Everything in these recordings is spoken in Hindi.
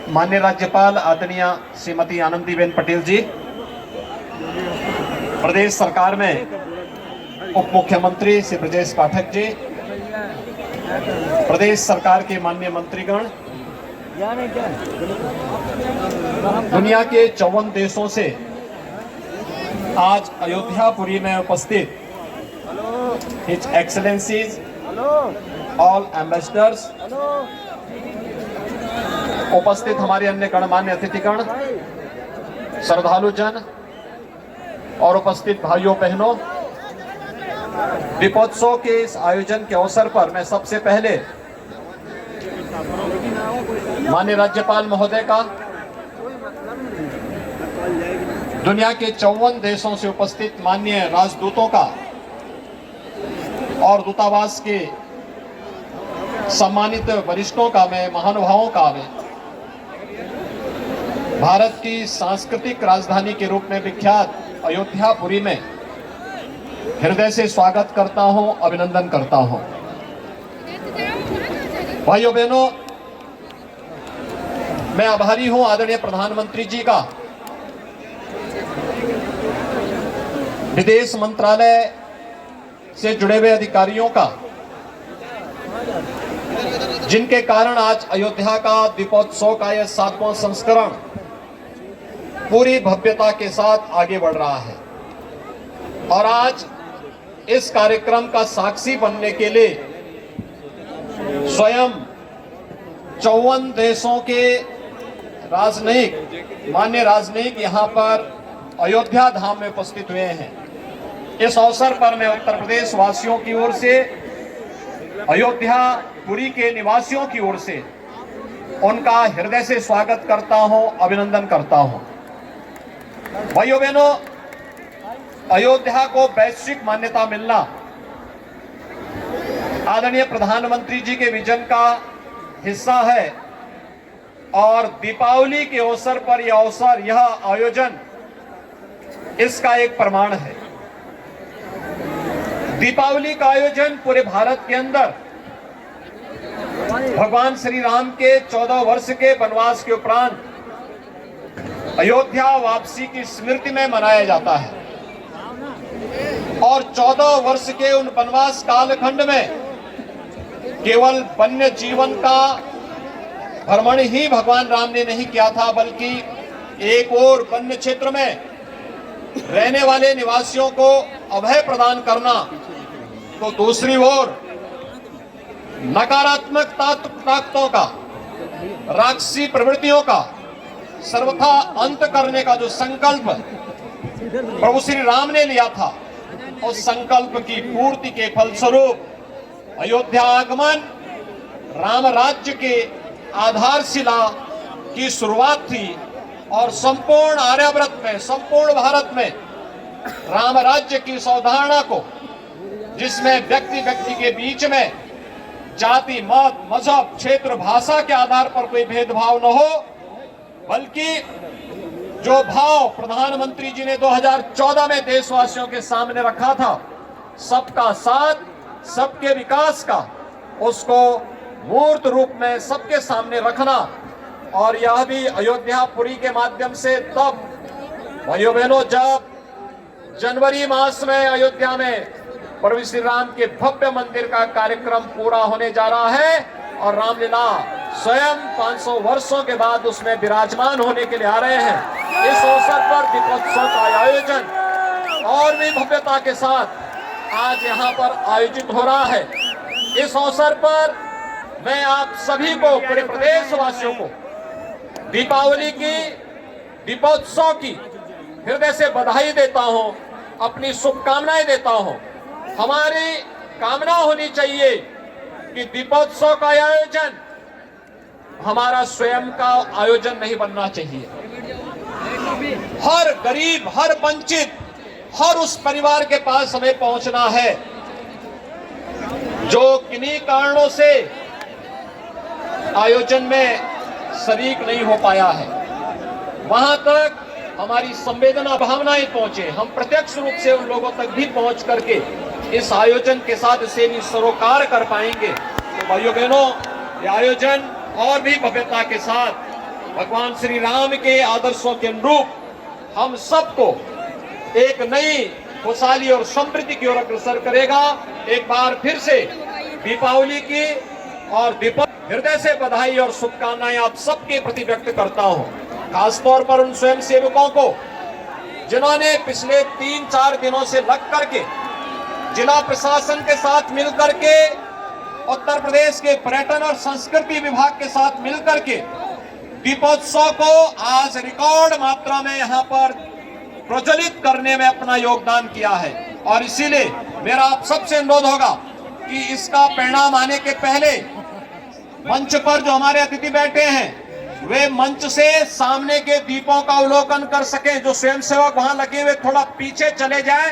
माननीय राज्यपाल आदरणीय श्रीमती आनंदीबेन पटेल जी, प्रदेश सरकार में उप मुख्यमंत्री श्री ब्रजेश पाठक जी, प्रदेश सरकार के माननीय मंत्रीगण, दुनिया के 54 देशों से आज अयोध्यापुरी में उपस्थित हिज एक्सेलेंसीज, ऑल एम्बेसडर्स, उपस्थित हमारे अन्य गणमान्य अतिथिगण, श्रद्धालु जन और उपस्थित भाइयों बहनों, दीपोत्सव के इस आयोजन के अवसर पर मैं सबसे पहले माननीय राज्यपाल महोदय का, दुनिया के 54 देशों से उपस्थित माननीय राजदूतों का और दूतावास के सम्मानित वरिष्ठों का, मैं महानुभावों का मैं भारत की सांस्कृतिक राजधानी के रूप में विख्यात अयोध्यापुरी में हृदय से स्वागत करता हूं, अभिनंदन करता हूं। भाइयों बहनों, मैं आभारी हूं आदरणीय प्रधानमंत्री जी का, विदेश मंत्रालय से जुड़े हुए अधिकारियों का, जिनके कारण आज अयोध्या का दीपोत्सव का यह 7वां संस्करण पूरी भव्यता के साथ आगे बढ़ रहा है। और आज इस कार्यक्रम का साक्षी बनने के लिए स्वयं 54 देशों के मान्य राजनयिक यहां पर अयोध्या धाम में उपस्थित हुए हैं। इस अवसर पर मैं उत्तर प्रदेश वासियों की ओर से, अयोध्यापुरी के निवासियों की ओर से उनका हृदय से स्वागत करता हूं, अभिनंदन करता हूं। भाइयों बहनों, अयोध्या को वैश्विक मान्यता मिलना आदरणीय प्रधानमंत्री जी के विजन का हिस्सा है और दीपावली के अवसर पर यह आयोजन इसका एक प्रमाण है। दीपावली का आयोजन पूरे भारत के अंदर भगवान श्री राम के 14 वर्ष के वनवास के उपरांत अयोध्या वापसी की स्मृति में मनाया जाता है और 14 वर्ष के उन वनवास कालखंड में केवल वन्य जीवन का भ्रमण ही भगवान राम ने नहीं किया था, बल्कि एक और वन्य क्षेत्र में रहने वाले निवासियों को अभय प्रदान करना, तो दूसरी ओर नकारात्मक ताकतों का, राक्षसी प्रवृत्तियों का सर्वथा अंत करने का जो संकल्प प्रभु श्री राम ने लिया था, उस संकल्प की पूर्ति के फलस्वरूप अयोध्या आगमन राम राज्य के आधारशिला की शुरुआत थी और संपूर्ण आर्यावर्त में, संपूर्ण भारत में राम राज्य की इस अवधारणा को, जिसमें व्यक्ति के बीच में जाति, मत, मजहब, क्षेत्र, भाषा के आधार पर कोई भेदभाव न हो, बल्कि जो भाव प्रधानमंत्री जी ने 2014 में देशवासियों के सामने रखा था, सबका साथ, सबके विकास का, उसको मूर्त रूप में सबके सामने रखना। और यह भी अयोध्यापुरी के माध्यम से तब भाइयों बहनों, जब जनवरी मास में अयोध्या में प्रभु श्री राम के भव्य मंदिर का कार्यक्रम पूरा होने जा रहा है और रामलीला स्वयं 500 वर्षों के बाद उसमें विराजमान होने के लिए आ रहे हैं। इस अवसर पर दीपोत्सव का आयोजन और भी भव्यता के साथ आज यहाँ पर आयोजित हो रहा है। इस अवसर पर मैं आप सभी को, पूरे प्रदेशवासियों को दीपावली की, दीपोत्सव की हृदय से बधाई देता हूँ, अपनी शुभकामनाएं देता हूँ। हमारी कामना होनी चाहिए कि दीपोत्सव का आयोजन हमारा स्वयं का आयोजन नहीं बनना चाहिए। हर गरीब, हर वंचित, हर उस परिवार के पास हमें पहुंचना है जो किन्हीं कारणों से आयोजन में शरीक नहीं हो पाया है। वहां तक हमारी संवेदना, भावनाएं पहुंचे, हम प्रत्यक्ष रूप से उन लोगों तक भी पहुंच करके इस आयोजन के साथ इसे सरोकार कर पाएंगे। तो भाइयों बहनों, ये आयोजन और भी भव्यता के साथ भगवान श्री राम के आदर्शों के अनुरूप हम सबको एक नई खुशहाली और समृद्धि की ओर अग्रसर करेगा। एक बार फिर से दीपावली की और हृदय से बधाई और शुभकामनाएं आप सबके प्रति व्यक्त करता हूं। खासतौर पर उन स्वयं सेवकों को जिन्होंने पिछले 3-4 दिनों से लग करके जिला प्रशासन के साथ मिलकर के उत्तर प्रदेश के पर्यटन और संस्कृति विभाग के साथ मिलकर के दीपोत्सव को आज रिकॉर्ड मात्रा में यहां पर प्रज्वलित करने में अपना योगदान किया है। और इसीलिए मेरा आप सबसे अनुरोध होगा कि इसका परिणाम आने के पहले मंच पर जो हमारे अतिथि बैठे हैं वे मंच से सामने के दीपों का अवलोकन कर सकें। जो स्वयंसेवक वहां लगे हुए थोड़ा पीछे चले जाएं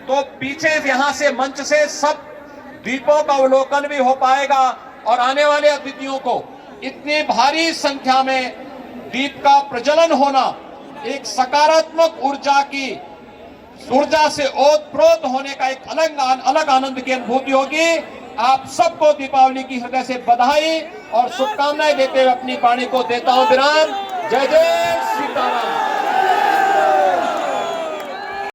तो पीछे यहां से मंच से सब दीपों का अवलोकन भी हो पाएगा और आने वाले अतिथियों को इतनी भारी संख्या में दीप का प्रज्वलन होना एक सकारात्मक ऊर्जा से ओतप्रोत होने का एक अलग आनंद की अनुभूति होगी। आप सबको दीपावली की हृदय से बधाई और शुभकामनाएं देते हुए अपनी वाणी को देता हूं विराम। जय जय सीताराम।